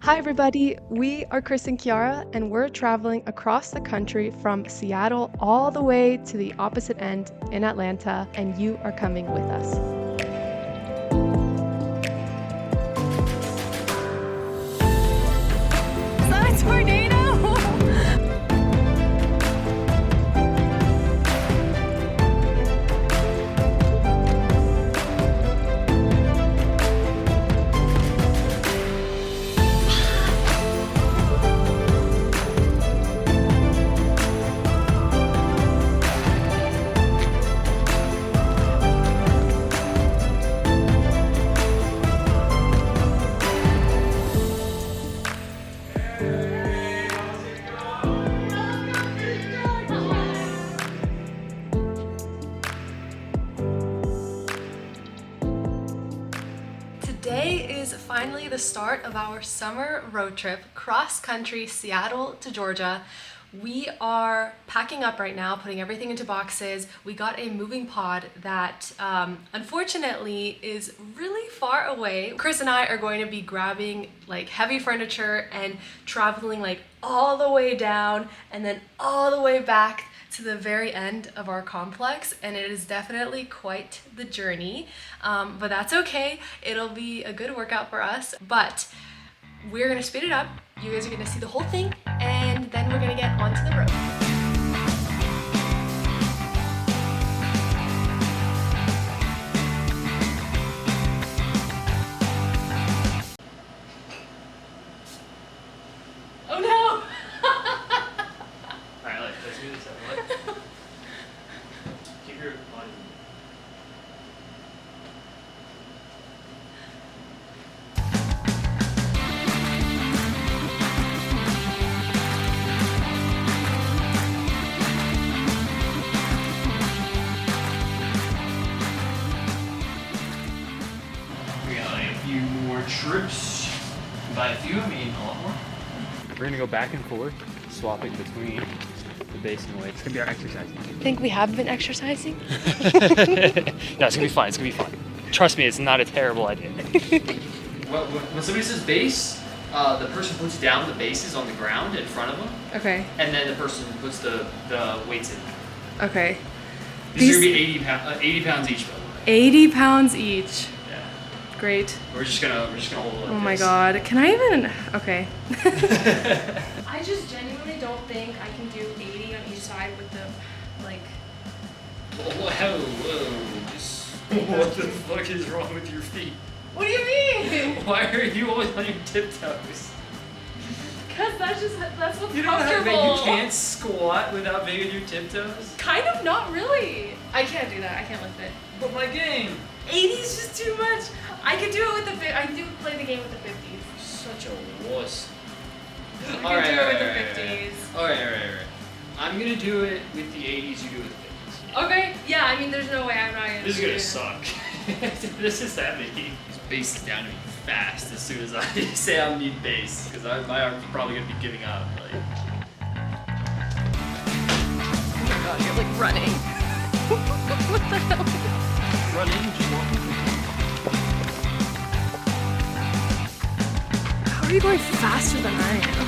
Hi everybody, we are Chris and Kiara and we're traveling across the country from Seattle all the way to the opposite end in Atlanta, and you are coming with us. Is that a tornado? Today is finally the start of our summer road trip cross-country Seattle to Georgia. We are packing up right now, putting everything into boxes. We got a moving pod that unfortunately is really far away. Chris and I are going to be grabbing like heavy furniture and traveling like all the way down and then all the way back to the very end of our complex, and it is definitely quite the journey, but that's okay. It'll be a good workout for us, but we're gonna speed it up. You guys are gonna see the whole thing, and then we're gonna get onto the road. Oh no! Alright, let's do this out. Keep your body. We got like a few more trips. By a few, I mean a lot more. We're gonna go back and forth, swapping between the base and the weight. It's gonna be our exercise. Think we have been exercising? No, it's gonna be fun. It's gonna be fun. Trust me, it's not a terrible idea. When somebody says base, the person puts down the bases on the ground in front of them, Okay, and then the person puts the weights in. okay. These are gonna be 80 pounds each, by the way. 80 pounds each. Yeah. Great. We're just gonna hold it like Oh my this. god, can I even? Okay. I just genuinely don't think I can do 80 on each side with the, like... Whoa. Just, what the fuck is wrong with your feet? What do you mean? Why are you always on your tiptoes? Because that's what's You don't have comfortable. you can't squat without being on your tiptoes? Kind of, not really. I can't do that, I can't lift it. But my game. 80 is just too much. I could do it with the, I do play the game with the 50s. Such a wuss. I could do it with the 50s. Alright. I'm gonna do it with the 80s, you do it with the 50s. Okay, yeah, I mean, there's no way I'm not gonna This is do gonna it. suck. This is heavy. This base is down to me fast as soon as I say I need base, because my arm's probably gonna be giving up. Like. Oh my god, you're like running. What the hell? Running, just walking. How are you going faster than I am?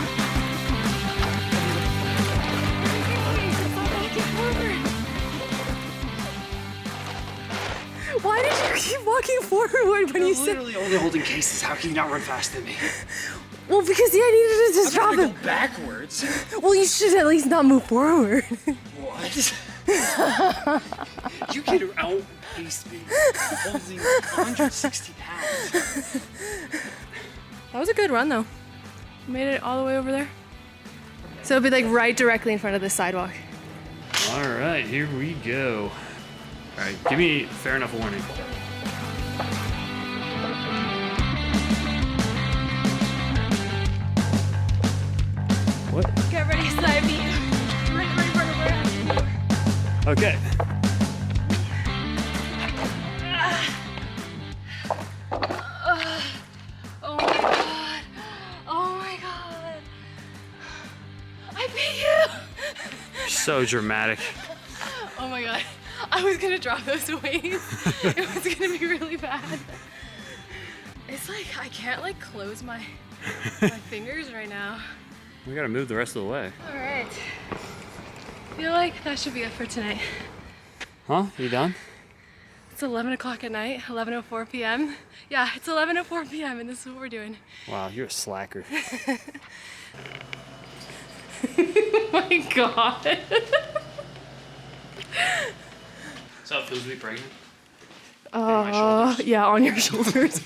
Why did you keep walking forward when you said? Literally only holding cases. How can you not run faster than me? Well, because yeah, I needed to just drop I'm gonna it. go backwards. Well, you should at least not move forward. What? You can outpace me holding 160 pounds. That was a good run, though. Made it all the way over there. So it'll be like right directly in front of this sidewalk. All right, here we go. All right, give me fair enough warning. What? Get ready, side beat. Ready. Okay. Oh my god. Oh my god. I beat you. So dramatic. Oh my god. I was gonna drop those weights. It was gonna be really bad. It's like I can't like close my my fingers right now. We gotta move the rest of the way. All right. I feel like that should be it for tonight. Huh? You done? It's 11 o'clock at night, 11:04 p.m. Yeah, it's 11:04 p.m. and this is what we're doing. Wow, you're a slacker. Oh my God. So it feels to be pregnant? My shoulders. Yeah, on your shoulders.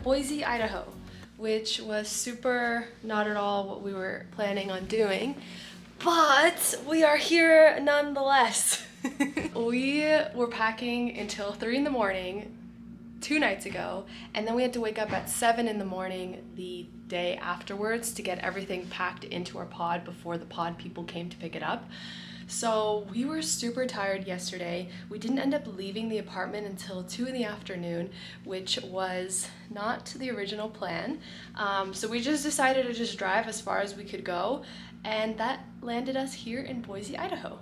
Boise, Idaho, which was super not at all what we were planning on doing, but we are here nonetheless. We were packing until 3 in the morning 2 nights ago, and then we had to wake up at 7 in the morning the day afterwards to get everything packed into our pod before the pod people came to pick it up. So we were super tired yesterday. We didn't end up leaving the apartment until 2 in the afternoon, which was not the original plan. So we just decided to just drive as far as we could go, and that landed us here in Boise, Idaho.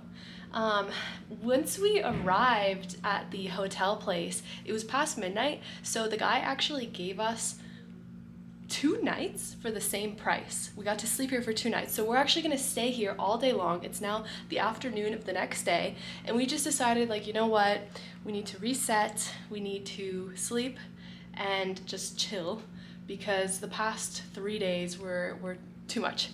Once we arrived at the hotel place, it was past midnight, so the guy actually gave us 2 nights for the same price. We got to sleep here for 2 nights. So we're actually gonna stay here all day long. It's now the afternoon of the next day, and we just decided, like, you know what? We need to reset, we need to sleep and just chill, because the past 3 days were too much.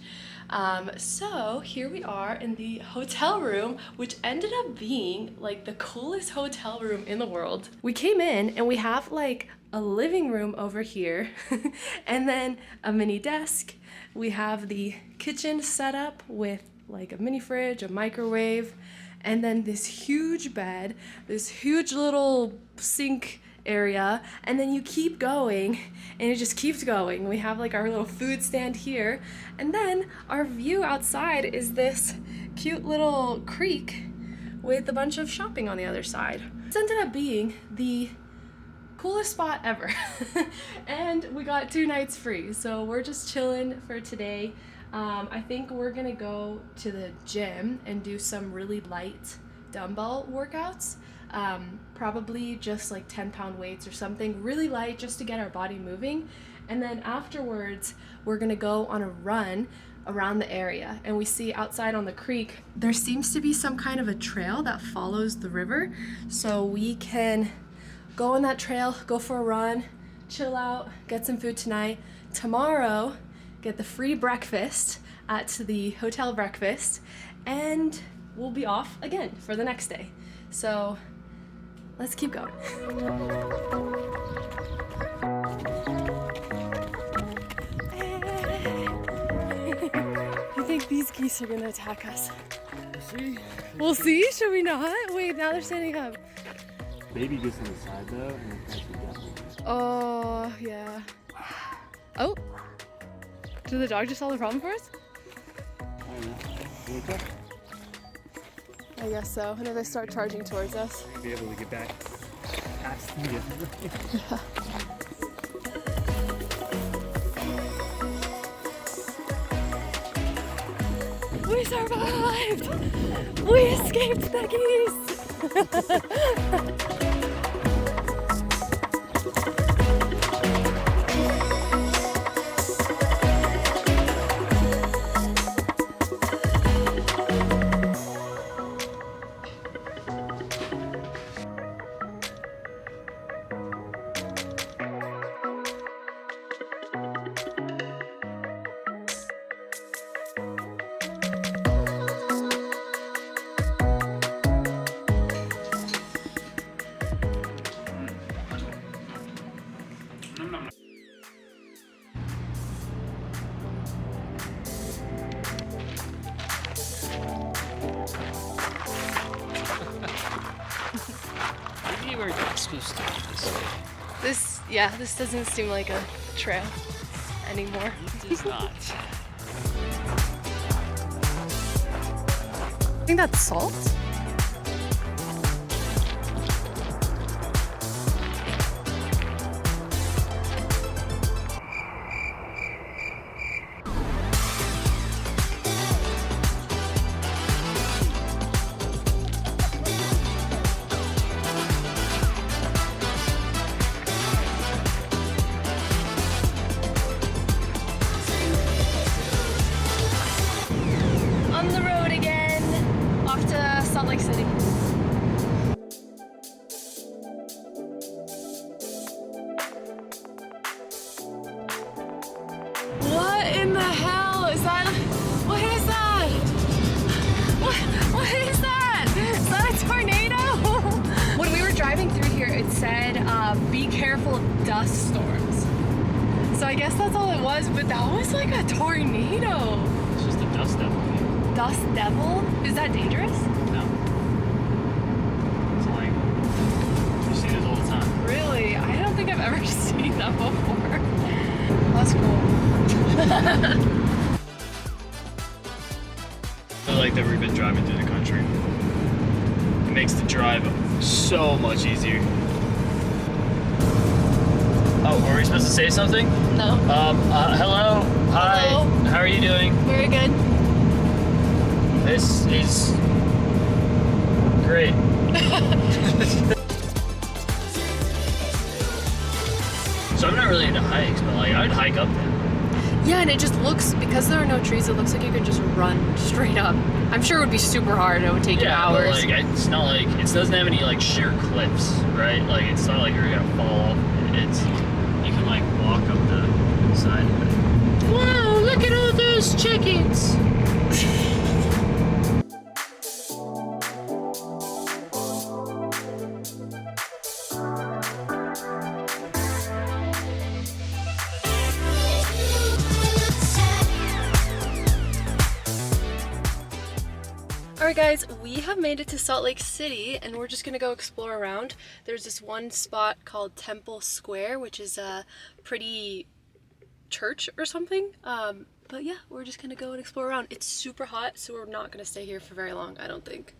So here we are in the hotel room, which ended up being like the coolest hotel room in the world. We came in and we have like a living room over here and then a mini desk. We have the kitchen set up with like a mini fridge, a microwave, and then this huge bed, this huge little sink area, and then you keep going and it just keeps going. We have like our little food stand here, and then our view outside is this cute little creek with a bunch of shopping on the other side. This ended up being the coolest spot ever. And we got 2 nights free, so we're just chilling for today. I think we're gonna go to the gym and do some really light dumbbell workouts. Probably just like 10-pound weights or something really light, just to get our body moving. And then afterwards, we're gonna go on a run around the area. And we see outside on the creek, there seems to be some kind of a trail that follows the river. So we can go on that trail, go for a run, chill out, get some food tonight. Tomorrow, get the free breakfast at the hotel breakfast, and we'll be off again for the next day. So let's keep going. You think these geese are gonna attack us? See? We'll see, should we not? Wait, now they're standing up. Baby goes on the side though, and the guys are definitely. Oh, yeah. Oh, did the dog just solve the problem for us? I don't know. Wake up. I guess so. And if they start charging towards us. We'll be able to get back past the We survived! We escaped the geese! supposed to be this way. This doesn't seem like a trail anymore. It does not. I think that's salt. On the road again, off to Salt Lake City. What in the hell is that? What is that? What is that? Is that a tornado? When we were driving through here, it said, be careful of dust storms. So I guess that's all it was, but that was like a tornado. It's just a dust devil. Dust devil? Is that dangerous? No. It's like, you see this all the time. Really? I don't think I've ever seen that before. That's cool. I like that we've been driving through the country. It makes the drive so much easier. Oh, were we supposed to say something? No. Hello. Hi. Hello. How are you doing? Very good. This is great. So I'm not really into hikes, but like I'd hike up there. Yeah, and it just looks, because there are no trees, it looks like you can just run straight up. I'm sure it would be super hard. It would take you hours. But like it's not like it doesn't have any like sheer cliffs, right? Like it's not like you're gonna fall off. It's you can like walk up the side of it. Wow! Look at all those chickens. Alright guys, we have made it to Salt Lake City and we're just gonna go explore around. There's this one spot called Temple Square, which is a pretty church or something. But yeah, we're just gonna go and explore around. It's super hot, so we're not gonna stay here for very long, I don't think.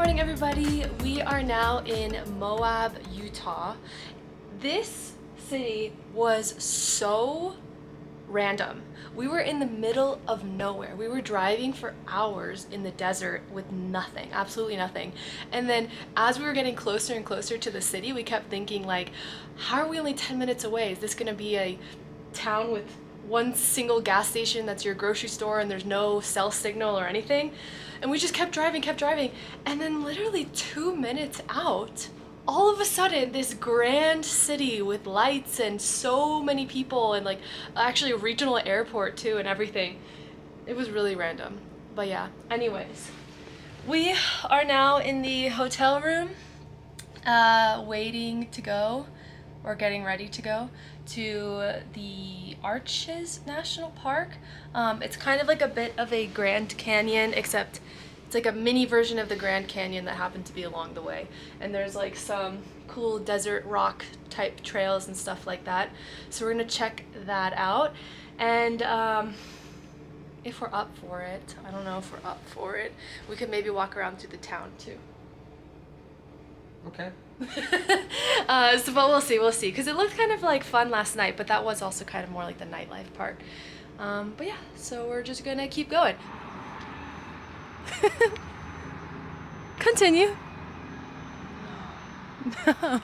morning, everybody. We are now in Moab, Utah. This city was so random. We were in the middle of nowhere. We were driving for hours in the desert with nothing, absolutely nothing. And then as we were getting closer and closer to the city, we kept thinking like, how are we only 10 minutes away? Is this gonna be a town with one single gas station that's your grocery store and there's no cell signal or anything? And we just kept driving. And then literally 2 minutes out, all of a sudden, this grand city with lights and so many people and like actually a regional airport too and everything. It was really random. But yeah, anyways, we are now in the hotel room waiting to go or getting ready to go to the Arches National Park. It's kind of like a bit of a Grand Canyon, except it's like a mini version of the Grand Canyon that happened to be along the way. And there's like some cool desert rock type trails and stuff like that. So we're gonna check that out. And if we're up for it, I don't know if we're up for it, we could maybe walk around through the town too. Okay. But we'll see. Because it looked kind of like fun last night, but that was also kind of more like the nightlife part. But yeah, so we're just gonna keep going. Continue. No.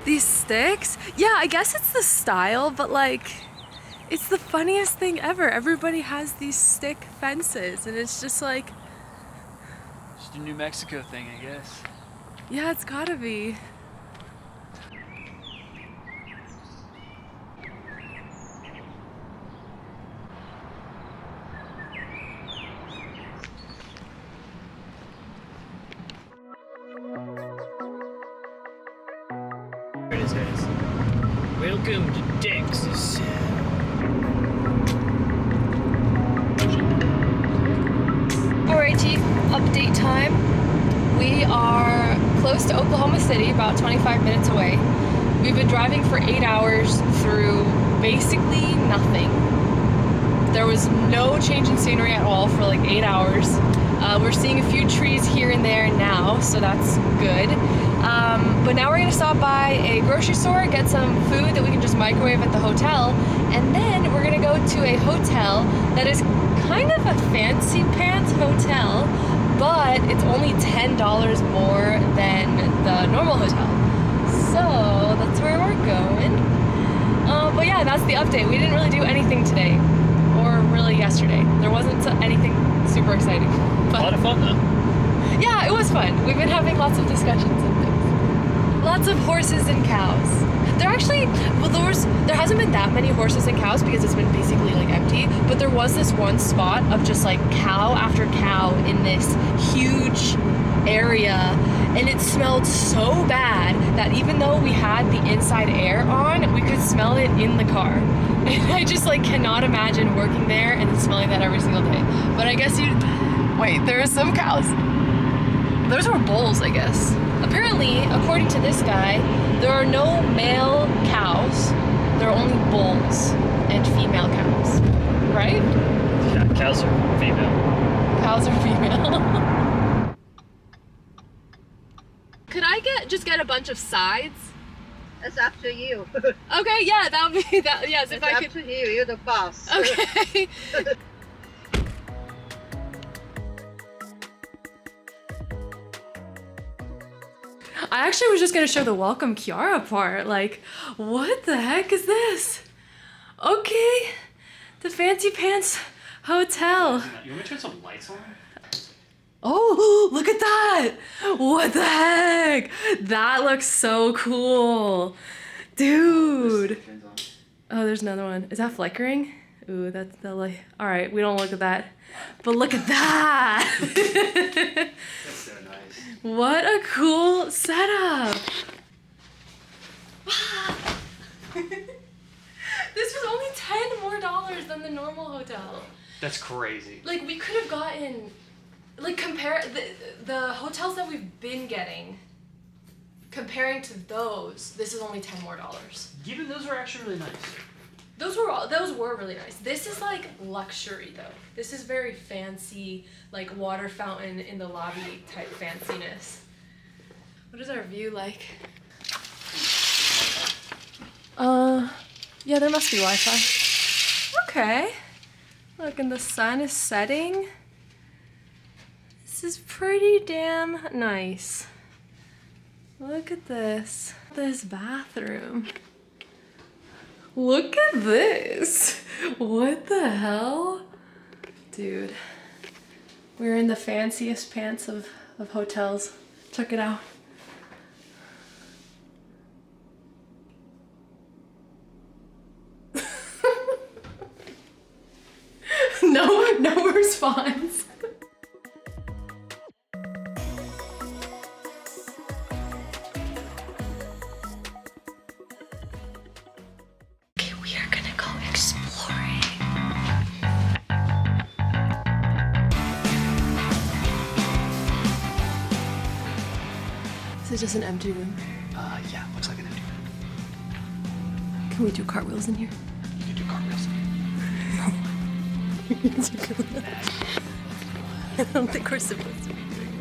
These sticks? Yeah, I guess it's the style, but like, it's the funniest thing ever. Everybody has these stick fences, and it's just like... Just a New Mexico thing, I guess. Yeah, it's gotta be. Anyways, guys, welcome to Texas. Alrighty, update time. We are close to Oklahoma City, about 25 minutes away. We've been driving for 8 hours through basically nothing. There was no change in scenery at all for like 8 hours. We're seeing a few trees here and there now, so that's good. But now we're gonna stop by a grocery store, get some food that we can just microwave at the hotel, and then we're gonna go to a hotel that is kind of a fancy pants hotel, but it's only $10 more than the normal hotel. So that's where we're going. But yeah, that's the update. We didn't really do anything today, or really yesterday. There wasn't anything super exciting. But A lot of fun though. yeah, it was fun. We've been having lots of discussions and things. Lots of horses and cows. There actually, well, there hasn't been that many horses and cows because it's been basically like empty, but there was this one spot of just like cow after cow in this huge area, and it smelled so bad that even though we had the inside air on, we could smell it in the car. And I just like cannot imagine working there and smelling that every single day. But I guess wait, there are some cows. Those were bulls, I guess. Apparently, according to this guy, there are no male cows. There are only bulls and female cows. Right? Yeah, cows are female. Cows are female. Could I just get a bunch of sides? It's up to you. Okay, yeah, that would be that. Yes, It's if I up could. to you. You're the boss. Okay. I actually was just gonna show the welcome Kiara part. Like, what the heck is this? Okay, the Fancy Pants Hotel. You want me to turn some lights on? Oh, look at that! What the heck? That looks so cool. Dude. Oh, there's another one. Is that flickering? Ooh, that's the light. All right, we don't look at that. But look at that! That's so nice. What a cool setup! This was only $10 more than the normal hotel. That's crazy. Like, we could have gotten, like, compare the hotels that we've been getting, comparing to those, this is only $10 more. Even those were actually really nice. Those were really nice. This is like luxury though. This is very fancy, like water fountain in the lobby type fanciness. What is our view like? Yeah, there must be Wi-Fi. Okay. Look, and the sun is setting. This is pretty damn nice. Look at this. This bathroom. Look at this. What the hell? Dude. We're in the fanciest pants of hotels. Check it out. No response. Okay, we are gonna go exploring. This is just an empty room. Yeah, looks like an empty room. Can we do cartwheels in here? You can do cartwheels. I don't think we're supposed to be doing it.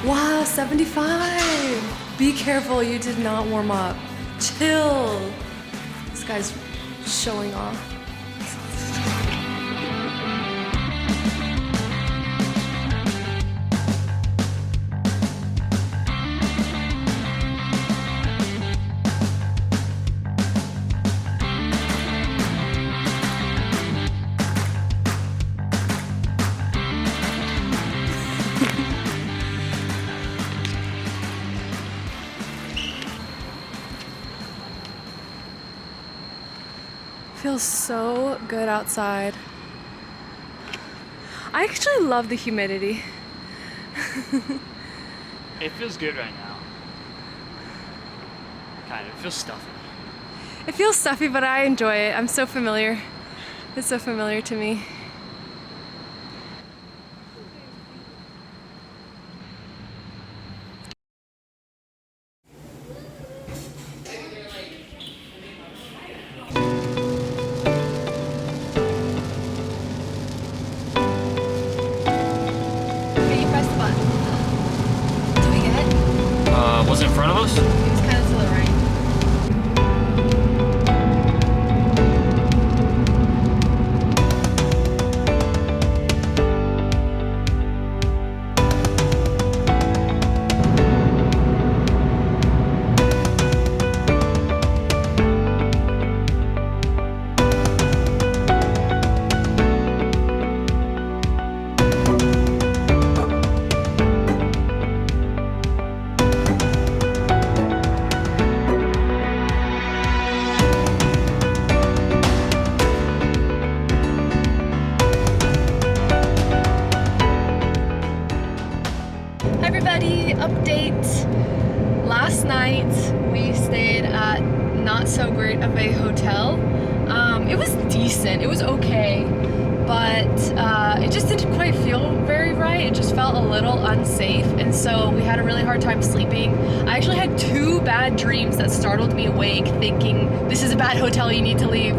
Wow, 75! Be careful, you did not warm up. Chill! This guy's showing off. feels so good outside. I actually love the humidity. It feels good right now. Kind of. It feels stuffy. It feels stuffy, but I enjoy it. I'm so familiar. It's so familiar to me. Okay, you press the button. Did we get it? Was it in front of us? It was kind of to the right. Hi everybody, update. Last night we stayed at not so great of a hotel. It was decent, it was okay, but it just didn't quite feel very right. It just felt a little unsafe, and so we had a really hard time sleeping. I actually had 2 bad dreams that startled me awake thinking this is a bad hotel, you need to leave.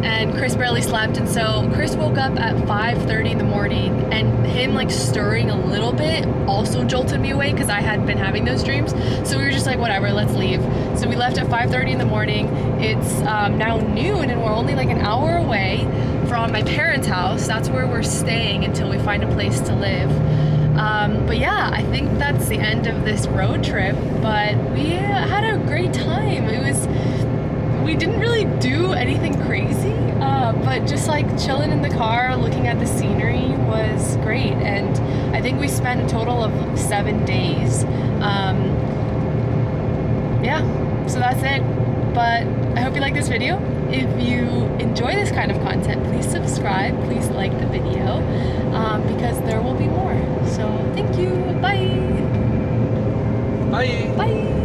And Chris barely slept, and so Chris woke up at 5:30 in the morning, and him like stirring a little bit also jolted me awake because I had been having those dreams. So we were just like, whatever, let's leave. So we left at 5:30 in the morning. It's now noon, and we're only like an hour away from my parents' house. That's where we're staying until we find a place to live. But yeah, I think that's the end of this road trip, but we had a great time. We didn't really do anything crazy, but just like chilling in the car, looking at the scenery was great. And I think we spent a total of 7 days. Yeah, so that's it. But I hope you like this video. If you enjoy this kind of content, please subscribe, please like the video, because there will be more. So thank you, bye. Bye. Bye.